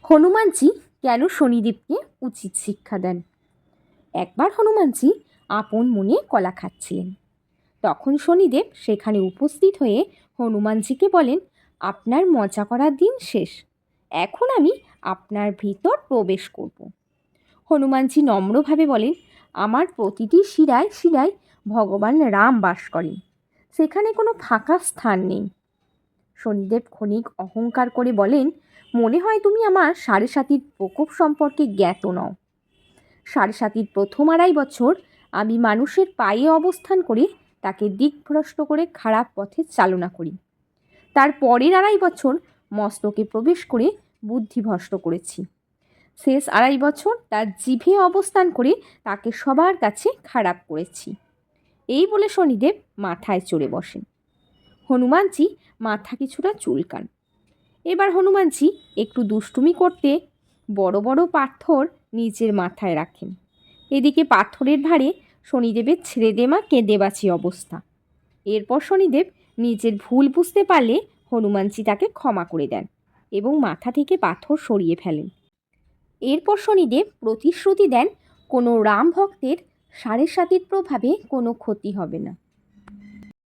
হনুমানজি কেন শনিদেবকে উচিত শিক্ষা দেন। একবার হনুমানজি আপন মনে কলা খাচ্ছিলেন। তখন শনিদেব সেখানে উপস্থিত হয়ে হনুমানজিকে বলেন, আপনার মজা করার দিন শেষ, এখন আমি আপনার ভিতর প্রবেশ করব। হনুমানজি নম্রভাবে বলেন, আমার প্রতিটি শিরায় শিরায় ভগবান রাম বাস করেন, সেখানে কোনো ফাঁকা স্থান নেই। শনিদেব ক্ষণিক অহংকার করে বলেন, মনে হয় তুমি আমার সাড়ে সাতির প্রকোপ সম্পর্কে জ্ঞাত নও। সাড়ে সাতির প্রথম 2.5 বছর আমি মানুষের পায়ে অবস্থান করে তাকে দিকভ্রষ্ট করে খারাপ পথে চালনা করি। তার পরের 2.5 বছর মস্তকে প্রবেশ করে বুদ্ধিভ্রষ্ট করেছি। শেষ 2.5 বছর তার জিভে অবস্থান করে তাকে সবার কাছে খারাপ করেছি। এই বলে শনিদেব মাথায় চড়ে বসেন। হনুমানজি মাথা কিছুটা চুলকান। এবার হনুমানজি একটু দুষ্টুমি করতে বড় বড় পাথর নিজের মাথায় রাখেন। এদিকে পাথরের ভারে শনিদেবের ছেড়ে দেমা কেঁদে বাঁচি অবস্থা। এরপর শনিদেব নিজের ভুল বুঝতে পারলে হনুমানজি তাকে ক্ষমা করে দেন এবং মাথা থেকে পাথর সরিয়ে ফেলেন। এরপর শনিদেব প্রতিশ্রুতি দেন, কোনো রাম ভক্তের সাড়ে সাতির প্রভাবে কোনো ক্ষতি হবে না।